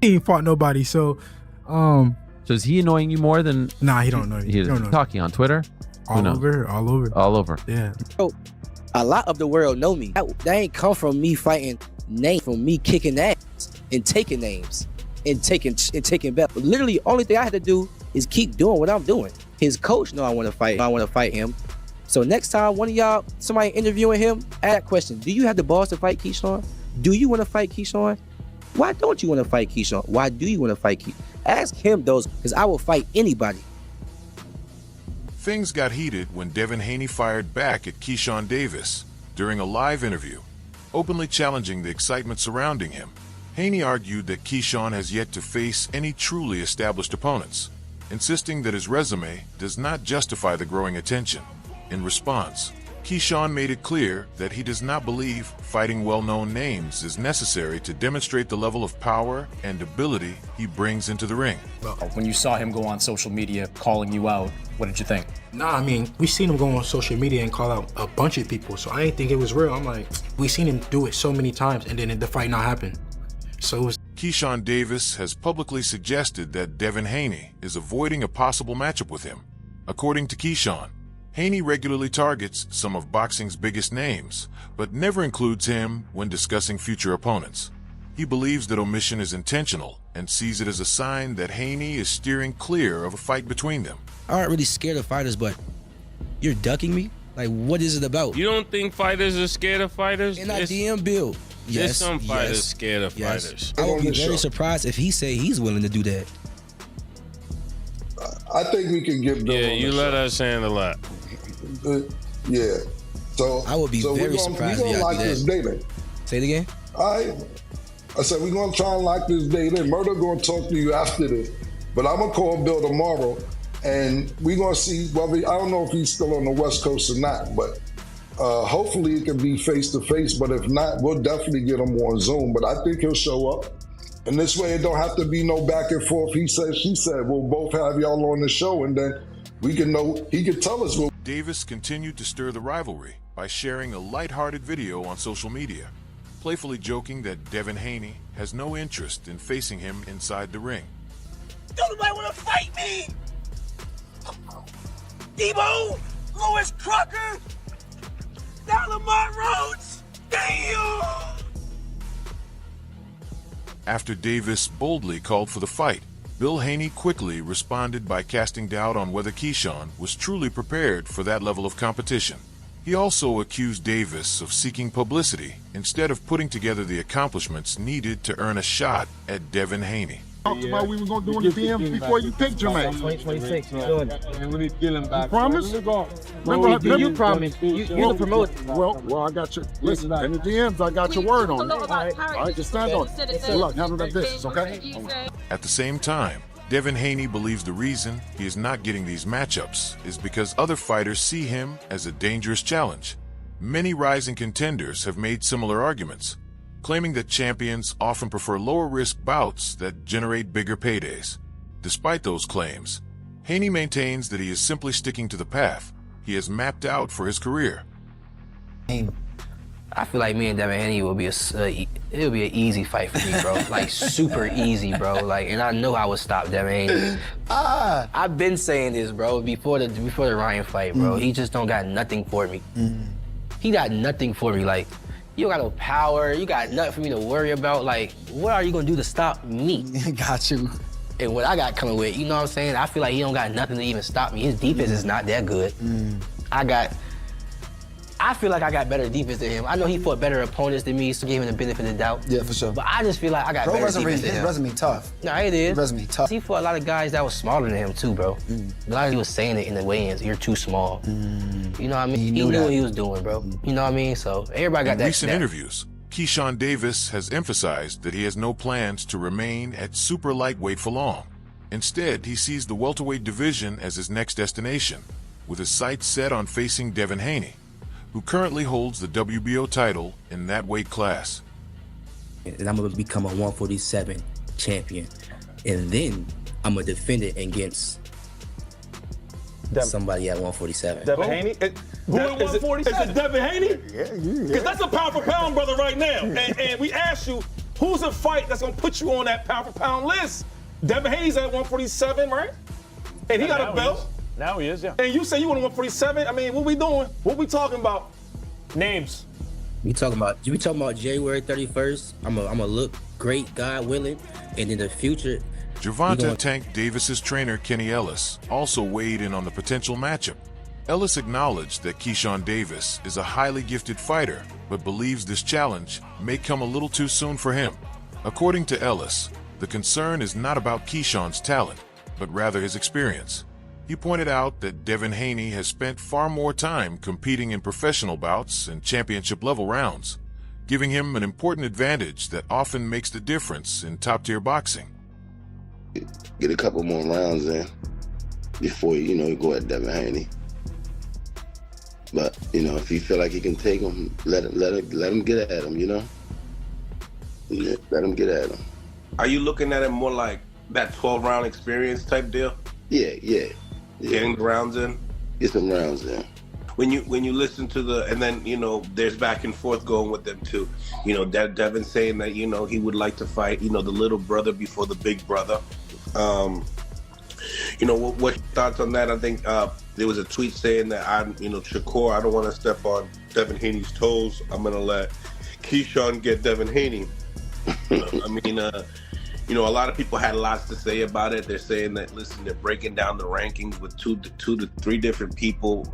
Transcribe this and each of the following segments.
He ain't fought nobody, so So is he annoying you more than? nah, he don't know. He's talking on Twitter. All over. Yeah. So, a lot of the world know me. That ain't come from me fighting names, from me kicking ass and taking names and taking belts. Literally, only thing I had to do is keep doing what I'm doing. His coach know I want to fight. I want to fight him. So next time one of y'all, somebody interviewing him, ask that question: do you have the balls to fight Keyshawn? Do you want to fight Keyshawn? Why don't you want to fight Keyshawn? Why do you want to fight Keyshawn? Ask him those, because I will fight anybody. Things got heated when Devin Haney fired back at Keyshawn Davis during a live interview, openly challenging the excitement surrounding him. Haney argued that Keyshawn has yet to face any truly established opponents, insisting that his resume does not justify the growing attention. In response, Keyshawn made it clear that he does not believe fighting well-known names is necessary to demonstrate the level of power and ability he brings into the ring. When you saw him go on social media calling you out, what did you think? Nah, I mean, we seen him go on social media and call out a bunch of people, so I didn't think it was real. I'm like, we seen him do it so many times, and then the fight not happen. So it was. Keyshawn Davis has publicly suggested that Devin Haney is avoiding a possible matchup with him. According to Keyshawn, Haney regularly targets some of boxing's biggest names, but never includes him when discussing future opponents. He believes that omission is intentional and sees it as a sign that Haney is steering clear of a fight between them. I aren't really scared of fighters, but you're ducking me? Like, what is it about? You don't think fighters are scared of fighters? And I DM Bill. Yes, There's some fighters yes, scared of yes. fighters. I would be very surprised if he say he's willing to do that. I think we can give Bill. Yeah, you let us handle that. Yeah. So I would be very surprised if y'all y'all lock do this that. date in. Say it again. All right. I said we're gonna try and lock this date in. Murder gonna talk to you after this, but I'm gonna call Bill tomorrow, and we're gonna see whether I don't know if he's still on the West Coast or not, but hopefully it can be face to face. But if not, we'll definitely get him on Zoom. But I think he'll show up. And this way it don't have to be no back and forth. He said, she said, we'll both have y'all on the show, and then we can know, he can tell us. Davis continued to stir the rivalry by sharing a lighthearted video on social media, playfully joking that Devin Haney has no interest in facing him inside the ring. Don't nobody want to fight me! Debo, Louis Crocker, Lamont Rhodes, damn! After Davis boldly called for the fight, Bill Haney quickly responded by casting doubt on whether Keyshawn was truly prepared for that level of competition. He also accused Davis of seeking publicity instead of putting together the accomplishments needed to earn a shot at Devin Haney. Talked about we were going to do in the DM before you picked Jermaine. 2026, we're doing it. And we need to get him back. Promise? You promise. You're the promoter. Well, I got your, listen, in the DMs, I got your word on it. All right, just stand on it. Good luck, handle that business, okay? At the same time, Devin Haney believes the reason he is not getting these matchups is because other fighters see him as a dangerous challenge. Many rising contenders have made similar arguments, claiming that champions often prefer lower-risk bouts that generate bigger paydays. Despite those claims, Haney maintains that he is simply sticking to the path he has mapped out for his career. I feel like me and Devin Haney will be it'll be an easy fight for me, bro. Like, super easy, bro. Like, and I know I would stop Devin Haney. I've been saying this, bro, before the Ryan fight, bro. He just don't got nothing for me. He got nothing for me. Like, you don't got no power. You got nothing for me to worry about. Like, what are you gonna do to stop me? Got you. And what I got coming with, you know what I'm saying? I feel like he don't got nothing to even stop me. His defense is not that good. I feel like I got better defense than him. I know he fought better opponents than me, so gave him the benefit of the doubt. Yeah, for sure. But I just feel like I got better defense than him. His resume tough. Nah, it is. His resume tough. He fought a lot of guys that was smaller than him too, bro. A lot of people was saying it in the weigh-ins, you're too small. You know what I mean? He knew what he was doing, bro. You know what I mean? So everybody got that. In recent interviews, Keyshawn Davis has emphasized that he has no plans to remain at super lightweight for long. Instead, he sees the welterweight division as his next destination, with his sights set on facing Devin Haney, who currently holds the WBO title in that weight class. And I'm gonna become a 147 champion. And then I'm gonna defend it against somebody at 147. Devin Haney? Who at 147? Is it Devin Haney? Yeah. Because that's a pound for pound brother right now. And we asked you, Who's a fight that's gonna put you on that pound for pound list? Devin Haney's at 147, right? And he got a belt. Now he is, yeah. And you say you want 147? I mean, what we doing? What we talking about? Names. We talking about January 31st. I'm a look great, God willing, and in the future. Gervonta Tank Davis's trainer Kenny Ellis also weighed in on the potential matchup. Ellis acknowledged that Keyshawn Davis is a highly gifted fighter, but believes this challenge may come a little too soon for him. According to Ellis, the concern is not about Keyshawn's talent, but rather his experience. He pointed out that Devin Haney has spent far more time competing in professional bouts and championship-level rounds, giving him an important advantage that often makes the difference in top-tier boxing. Get a couple more rounds in before, you go at Devin Haney. But, if you feel like you can take him, let him get at him, Let him get at him. Are you looking at it more like that 12-round experience type deal? Yeah. Getting the rounds in? Get some rounds in. When you listen to and then, there's back and forth going with them too. Devin saying that, he would like to fight, the little brother before the big brother. What thoughts on that? I think there was a tweet saying that Shakur, I don't want to step on Devin Haney's toes. I'm going to let Keyshawn get Devin Haney. A lot of people had lots to say about it. They're saying that, listen, they're breaking down the rankings with two to three different people,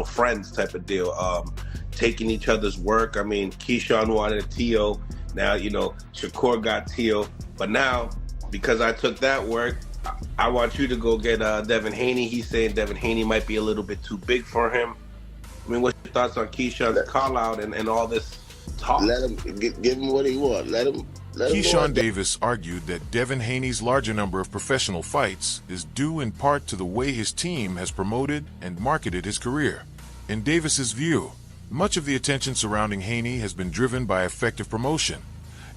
friends type of deal, taking each other's work. Keyshawn wanted a Tio. Now, Shakur got Tio. But now, because I took that work, I want you to go get Devin Haney. He's saying Devin Haney might be a little bit too big for him. What's your thoughts on Keyshawn's call out and all this talk? Let him give him what he wants. Let him Keyshawn Davis argued that Devin Haney's larger number of professional fights is due in part to the way his team has promoted and marketed his career. In Davis's view, much of the attention surrounding Haney has been driven by effective promotion,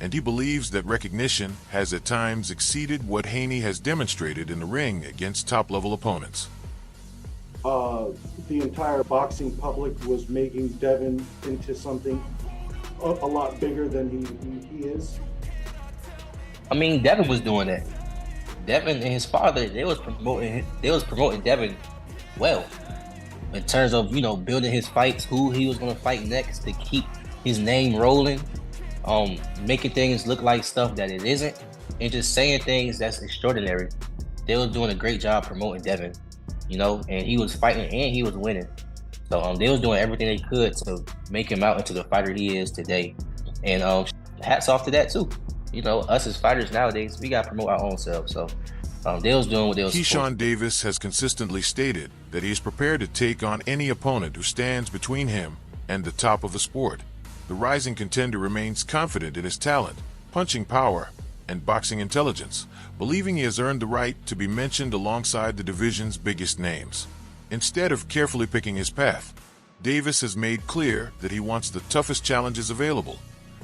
and he believes that recognition has at times exceeded what Haney has demonstrated in the ring against top-level opponents. The entire boxing public was making Devin into something a lot bigger than he is. Devin was doing that. Devin and his father, they was promoting Devin well in terms of, building his fights, who he was going to fight next to keep his name rolling, making things look like stuff that it isn't, and just saying things that's extraordinary. They was doing a great job promoting Devin, and he was fighting and he was winning. So they was doing everything they could to make him out into the fighter he is today. And hats off to that too. Us as fighters nowadays, we gotta promote our own selves. So they was doing what they was supposed to. Keyshawn Davis has consistently stated that he is prepared to take on any opponent who stands between him and the top of the sport. The rising contender remains confident in his talent, punching power, and boxing intelligence, believing he has earned the right to be mentioned alongside the division's biggest names. Instead of carefully picking his path, Davis has made clear that he wants the toughest challenges available,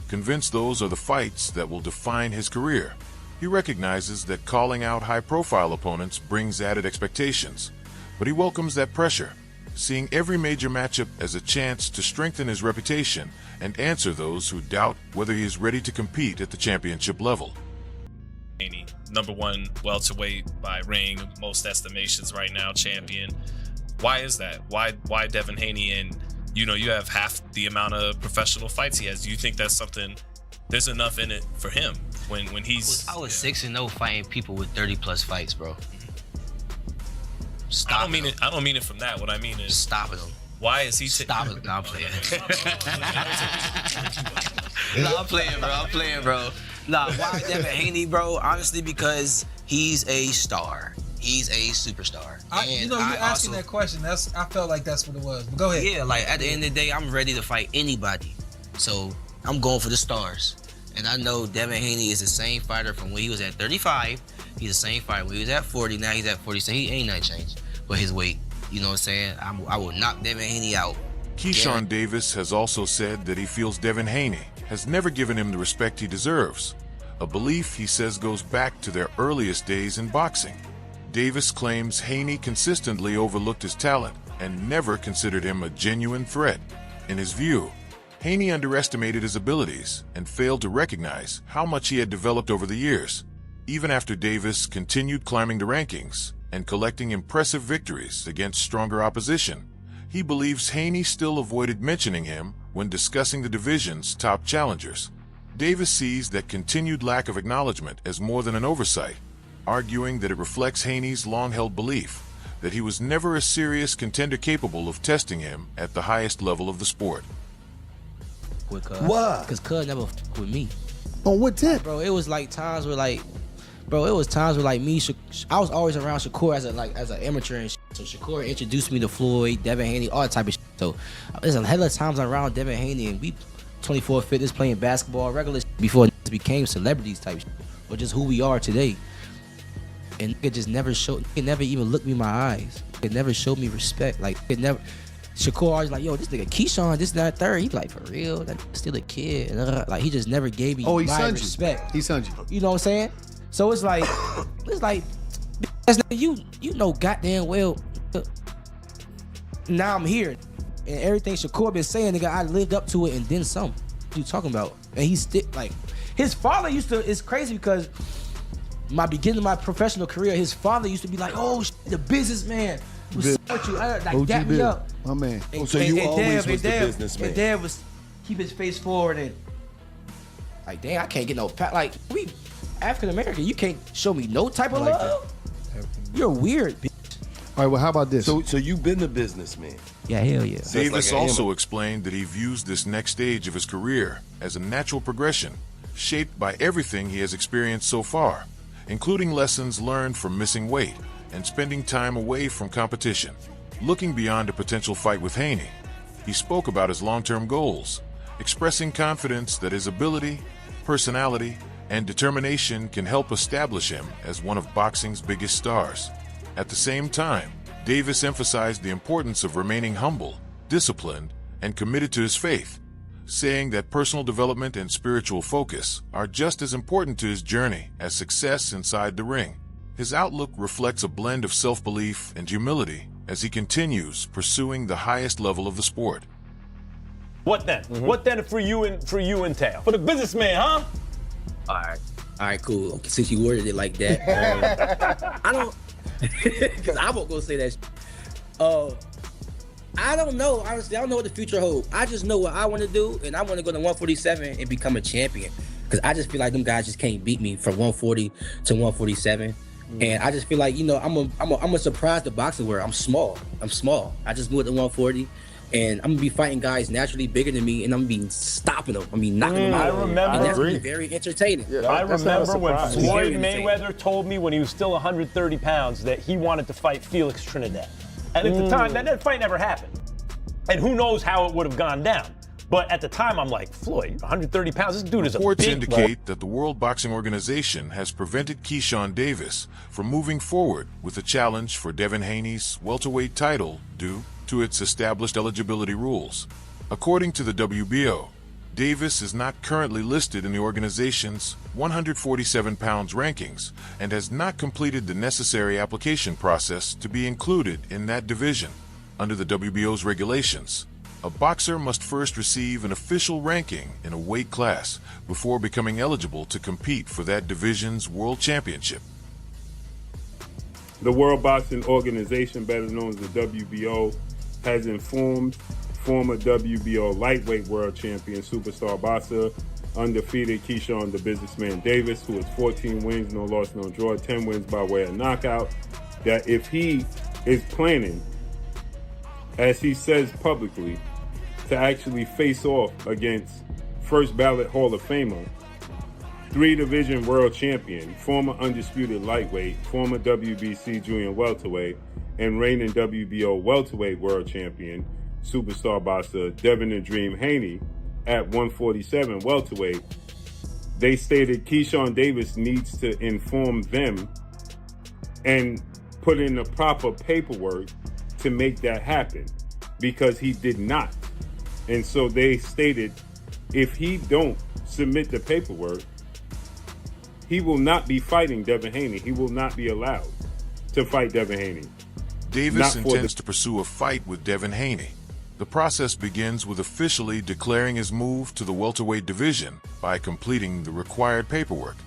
convinced those are the fights that will define his career. He recognizes that calling out high-profile opponents brings added expectations, but he welcomes that pressure, seeing every major matchup as a chance to strengthen his reputation and answer those who doubt whether he is ready to compete at the championship level. Haney, #1 welterweight by ring, most estimations right now, champion. Why is that? Why Devin Haney? And you have half the amount of professional fights he has. Do you think that's something? There's enough in it for him when he's. I was 6-0 fighting people with 30+ fights, bro. I don't mean it from that. What I mean is stopping him. Why is he stop it? No, I'm playing. I'm playing, bro. Nah, why Devin Haney, bro? Honestly, because he's a star. He's a superstar. You asking that question. I felt like that's what it was. But go ahead. Yeah, like at the end of the day, I'm ready to fight anybody. So I'm going for the stars. And I know Devin Haney is the same fighter from when he was at 35. He's the same fighter when he was at 40. Now he's at 40. So he ain't nothing changed. But his weight, you know what I'm saying? I will knock Devin Haney out. Keyshawn Davis has also said that he feels Devin Haney has never given him the respect he deserves, a belief he says goes back to their earliest days in boxing. Davis claims Haney consistently overlooked his talent and never considered him a genuine threat. In his view, Haney underestimated his abilities and failed to recognize how much he had developed over the years. Even after Davis continued climbing the rankings and collecting impressive victories against stronger opposition, he believes Haney still avoided mentioning him when discussing the division's top challengers. Davis sees that continued lack of acknowledgement as more than an oversight, arguing that it reflects Haney's long-held belief that he was never a serious contender capable of testing him at the highest level of the sport. Why? Because Cuz never with me. On what tip? Bro, it was like times where like, me, I was always around Shakur as an amateur and shit. So Shakur introduced me to Floyd, Devin Haney, all that type of shit. So there's a hell of times around Devin Haney and we 24 fitness playing basketball, regular shit before it became celebrities type shit. Or just who we are today. And it just never showed, it never even looked me in my eyes. It never showed me respect. Like, it never, Shakur always like, yo, this nigga Keyshawn, this, that, third. He's like, for real? That nigga still a kid. Like, he just never gave me my respect. He sons you. You know what I'm saying? So it's like, you know goddamn well, now I'm here. And everything Shakur been saying, nigga, I lived up to it and then some. What you talking about? And he's still, like, his father used to, it's crazy because my beginning of my professional career, his father used to be like, oh, the businessman was with you. Like, dap me up. My man. And, so you always was the Dad, businessman. And Dad was keep his face forward and like, damn, I can't get no like we African American, you can't show me no type of love. You're weird, bitch. All right, well, how about this? So you've been the businessman. Yeah, hell yeah. Davis also explained that he views this next stage of his career as a natural progression, shaped by everything he has experienced so far, including lessons learned from missing weight and spending time away from competition. Looking beyond a potential fight with Haney, he spoke about his long-term goals, expressing confidence that his ability, personality, and determination can help establish him as one of boxing's biggest stars. At the same time, Davis emphasized the importance of remaining humble, disciplined, and committed to his faith, saying that personal development and spiritual focus are just as important to his journey as success inside the ring. His outlook reflects a blend of self-belief and humility as he continues pursuing the highest level of the sport. What then? What then for you and Tail? For the businessman, huh? All right, cool. Okay, since you worded it like that, I don't, because I won't go say that. I don't know. Honestly, I don't know what the future holds. I just know what I want to do, and I want to go to 147 and become a champion. Because I just feel like them guys just can't beat me from 140 to 147. And I just feel like, you know, I'm a surprise the boxing world. I'm small. I just moved to 140. And I'm gonna be fighting guys naturally bigger than me, and I'm gonna be stopping them. I mean, knocking them out. I remember. And that's been very entertaining. Yeah, I remember when Floyd Mayweather told me when he was still 130 pounds that he wanted to fight Felix Trinidad. And at the time, that fight never happened. And who knows how it would have gone down. But at the time, I'm like, Floyd, 130 pounds, this dude is a big... Reports indicate that the World Boxing Organization has prevented Keyshawn Davis from moving forward with a challenge for Devin Haney's welterweight title due to its established eligibility rules. According to the WBO, Davis is not currently listed in the organization's 147 pounds rankings and has not completed the necessary application process to be included in that division. Under the WBO's regulations, a boxer must first receive an official ranking in a weight class before becoming eligible to compete for that division's world championship. The World Boxing Organization, better known as the WBO, has informed former WBO lightweight world champion superstar boxer, undefeated Keyshawn the Businessman Davis, who has 14 wins, no loss, no draw, 10 wins by way of knockout, that if he is planning, as he says publicly, to actually face off against first ballot Hall of Famer, 3-division world champion, former undisputed lightweight, former WBC junior welterweight, and reigning WBO welterweight world champion, superstar boxer Devin the Dream Haney at 147 welterweight, they stated Keyshawn Davis needs to inform them and put in the proper paperwork to make that happen, because he did not. And so they stated if he don't submit the paperwork, he will not be fighting Devin Haney. He will not be allowed to fight Devin Haney. Davis intends to pursue a fight with Devin Haney. The process begins with officially declaring his move to the welterweight division by completing the required paperwork.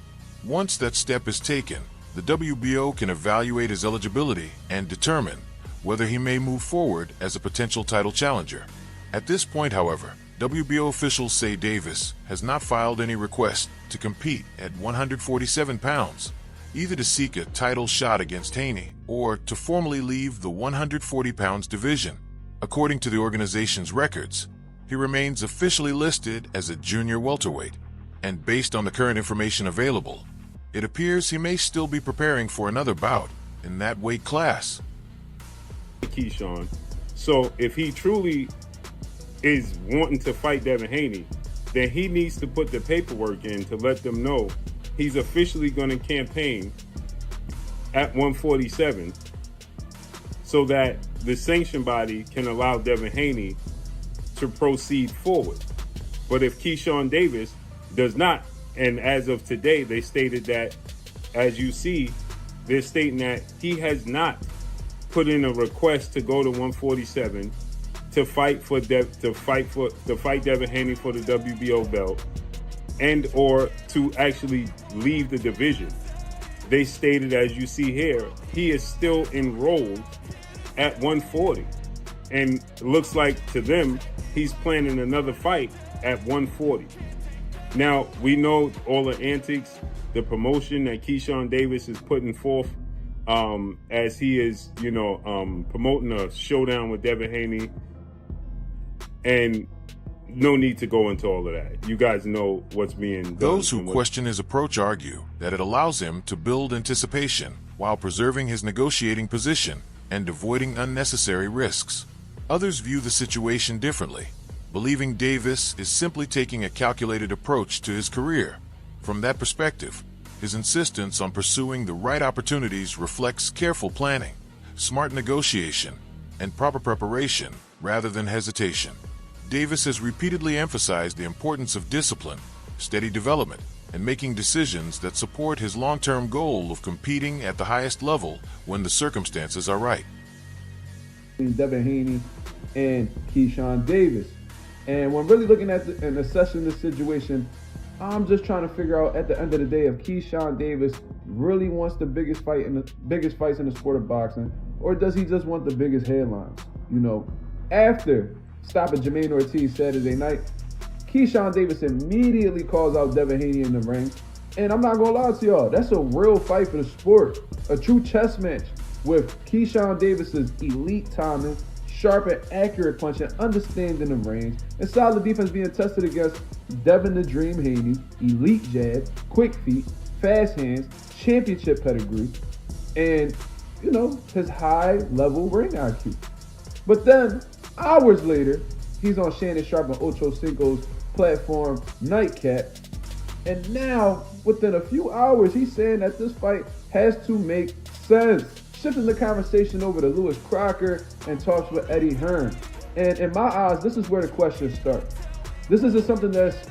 Once that step is taken, the WBO can evaluate his eligibility and determine whether he may move forward as a potential title challenger. At this point, however, WBO officials say Davis has not filed any request to compete at 147 pounds, either to seek a title shot against Haney or to formally leave the 140 pounds division. According to the organization's records, he remains officially listed as a junior welterweight, and based on the current information available, it appears he may still be preparing for another bout in that weight class. Keyshawn. So if he truly is wanting to fight Devin Haney, then he needs to put the paperwork in to let them know he's officially going to campaign at 147 so that the sanction body can allow Devin Haney to proceed forward. But if Keyshawn Davis does not, and as of today, they stated that, as you see, they're stating that he has not put in a request to go to 147 to fight Devin Haney for the WBO belt and or to actually leave the division. They stated, as you see here, he is still enrolled at 140. And it looks like to them, he's planning another fight at 140. Now, we know all the antics, the promotion that Keyshawn Davis is putting forth as he is, promoting a showdown with Devin Haney. And no need to go into all of that. You guys know what's being done. Those who question his approach argue that it allows him to build anticipation while preserving his negotiating position and avoiding unnecessary risks. Others view the situation differently, believing Davis is simply taking a calculated approach to his career. From that perspective, his insistence on pursuing the right opportunities reflects careful planning, smart negotiation, and proper preparation rather than hesitation. Davis has repeatedly emphasized the importance of discipline, steady development, and making decisions that support his long-term goal of competing at the highest level when the circumstances are right. Devin Haney and Keyshawn Davis. And when really looking at and assessing the situation, I'm just trying to figure out at the end of the day if Keyshawn Davis really wants the biggest fights in the sport of boxing, or does he just want the biggest headlines? After stopping Jermaine Ortiz Saturday night, Keyshawn Davis immediately calls out Devin Haney in the ring. And I'm not gonna lie to y'all, that's a real fight for the sport. A true chess match with Keyshawn Davis's elite timing, sharp and accurate punching, understanding the range, and solid defense being tested against Devin the Dream Haney, elite jab, quick feet, fast hands, championship pedigree, and, his high-level ring IQ. But then, hours later, he's on Shannon Sharp and Ocho Cinco's platform Nightcap. And now, within a few hours, he's saying that this fight has to make sense. Shifting the conversation over to Lewis Crocker and talks with Eddie Hearn. And in my eyes, this is where the questions start. This isn't something that's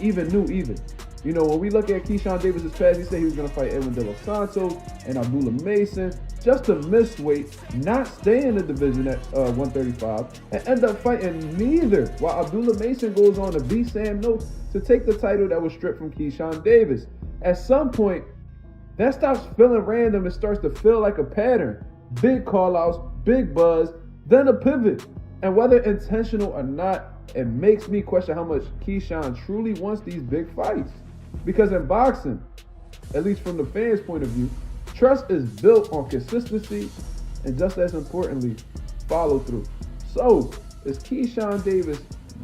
even new either. When we look at Keyshawn Davis's past, he said he was going to fight Edwin De Los Santos and Abdullah Mason just to miss weight, not stay in the division at 135, and end up fighting neither, while Abdullah Mason goes on to beat Sam Noakes to take the title that was stripped from Keyshawn Davis. At some point, that stops feeling random and starts to feel like a pattern. Big call-outs, big buzz, then a pivot. And whether intentional or not, it makes me question how much Keyshawn truly wants these big fights. Because in boxing, at least from the fans' point of view, trust is built on consistency and, just as importantly, follow through. So, is Keyshawn Davis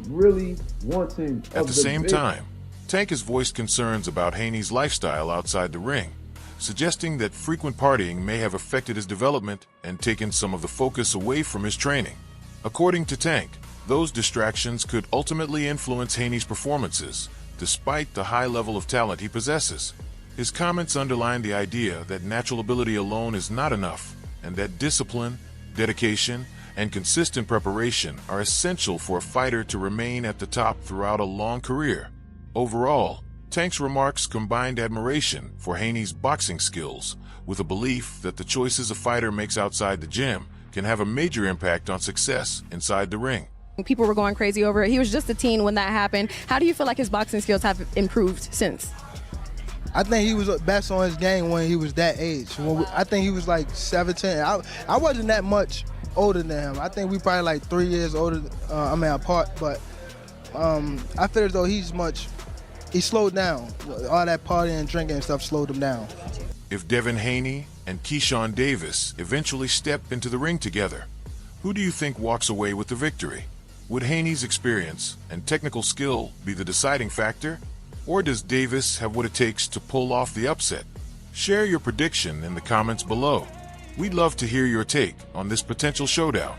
really wanting At the same time, Tank has voiced concerns about Haney's lifestyle outside the ring, suggesting that frequent partying may have affected his development and taken some of the focus away from his training. According to Tank, those distractions could ultimately influence Haney's performances, despite the high level of talent he possesses. His comments underline the idea that natural ability alone is not enough, and that discipline, dedication, and consistent preparation are essential for a fighter to remain at the top throughout a long career. Overall, Tank's remarks combined admiration for Haney's boxing skills with a belief that the choices a fighter makes outside the gym can have a major impact on success inside the ring. People were going crazy over it. He was just a teen when that happened. How do you feel like his boxing skills have improved since? I think he was best on his game when he was that age. I think he was like 17. I wasn't that much older than him. I think we probably like 3 years older, apart. But I feel as though he slowed down. All that partying and drinking and stuff slowed him down. If Devin Haney and Keyshawn Davis eventually step into the ring together, who do you think walks away with the victory? Would Haney's experience and technical skill be the deciding factor? Or does Davis have what it takes to pull off the upset? Share your prediction in the comments below. We'd love to hear your take on this potential showdown.